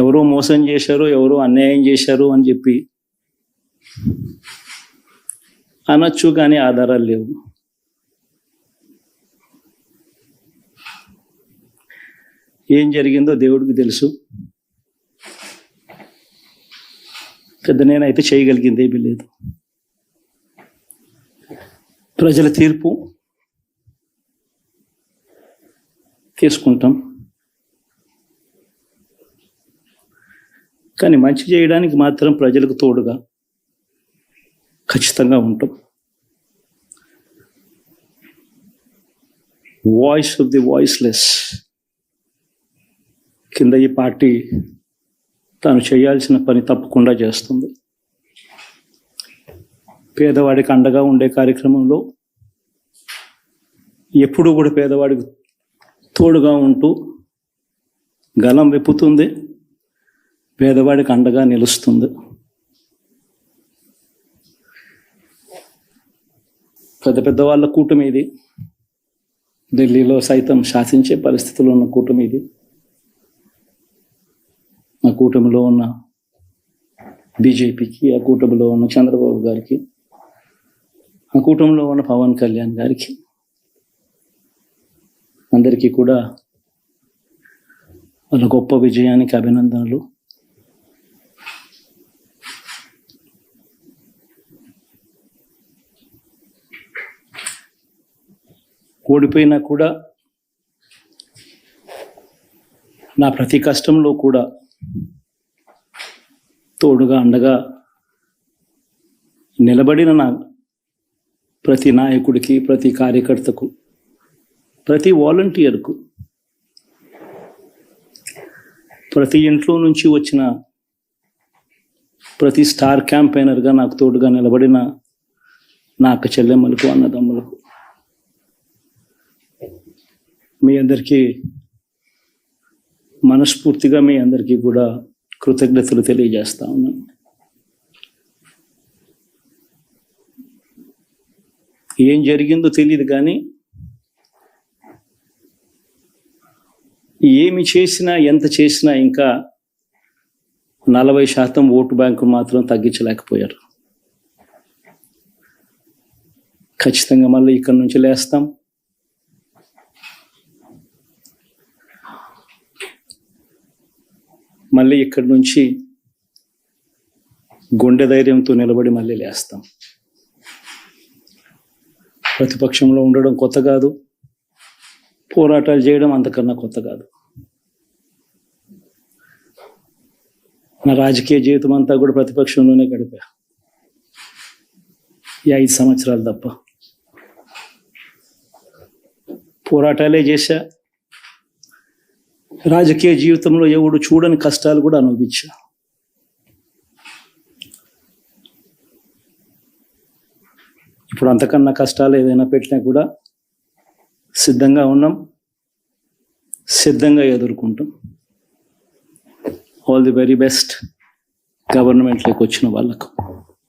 ఎవరో మోసం చేశారు, ఎవరో అన్యాయం చేశారు అని చెప్పి అనొచ్చు, కానీ ఆధారాలు లేవు. ఏం జరిగిందో దేవుడికి తెలుసు. పెద్ద నేనైతే చేయగలిగింది ఏమీ లేదు. ప్రజల తీర్పు తీసుకుంటాం, కానీ మంచి చేయడానికి మాత్రం ప్రజలకు తోడుగా ఖచ్చితంగా ఉంటాం. వాయిస్ ఆఫ్ ది వాయిస్లెస్ కింద ఈ పార్టీ తాను చేయాల్సిన పని తప్పకుండా చేస్తుంది. పేదవాడికి అండగా ఉండే కార్యక్రమంలో ఎప్పుడూ కూడా పేదవాడికి తోడుగా ఉంటూ గలం విప్పుతుంది, పేదవాడికి అండగా నిలుస్తుంది. పెద్ద పెద్ద వాళ్ళ కూటమి ఇది, ఢిల్లీలో సైతం శాసించే పరిస్థితుల్లో ఉన్న కూటమి ఇది. ఆ కూటమిలో ఉన్న బీజేపీకి, ఆ కూటమిలో ఉన్న చంద్రబాబు గారికి, ఆ కూటమిలో ఉన్న పవన్ కళ్యాణ్ గారికి, అందరికీ కూడా వాళ్ళ గొప్ప విజయానికి అభినందనలు. ఓడిపోయినా కూడా నా ప్రతి కష్టంలో కూడా తోడుగా అండగా నిలబడిన నా ప్రతి నాయకుడికి, ప్రతి కార్యకర్తకు, ప్రతి వాలంటీర్కు, ప్రతి ఇంట్లో నుంచి వచ్చిన ప్రతి స్టార్ క్యాంపెయినర్గా నాకు తోడుగా నిలబడిన నా అక్క చెల్లెమ్మలకు, అన్నదమ్ములకు, మీ అందరికీ మనస్ఫూర్తిగా మీ అందరికీ కూడా కృతజ్ఞతలు తెలియజేస్తా ఉన్నాను. ఏం జరిగిందో తెలియదు, కానీ ఏమి చేసినా, ఎంత చేసినా ఇంకా 40% ఓటు బ్యాంకు మాత్రం తగ్గించలేకపోయారు. ఖచ్చితంగా మళ్ళీ ఇక్కడి నుంచి లేస్తాం. మళ్ళీ ఇక్కడి నుంచి గుండె ధైర్యంతో నిలబడి మళ్ళీ లేస్తాం. ప్రతిపక్షంలో ఉండడం కొత్త కాదు, పోరాటాలు చేయడం అంతకన్నా కొత్త కాదు. నా రాజకీయ జీవితం అంతా కూడా ప్రతిపక్షంలోనే గడిపా, ఈ 5 సంవత్సరాలు తప్ప. పోరాటాలే చేశా. రాజకీయ జీవితంలో ఎవడు చూడని కష్టాలు కూడా అనుభవించా. ఇప్పుడు అంతకన్నా కష్టాలు ఏదైనా పెట్టినా కూడా సిద్ధంగా ఉన్నాం, సిద్ధంగా ఎదుర్కొంటాం. ఆల్ ది వెరీ బెస్ట్ గవర్నమెంట్లోకి వచ్చిన వాళ్ళకు.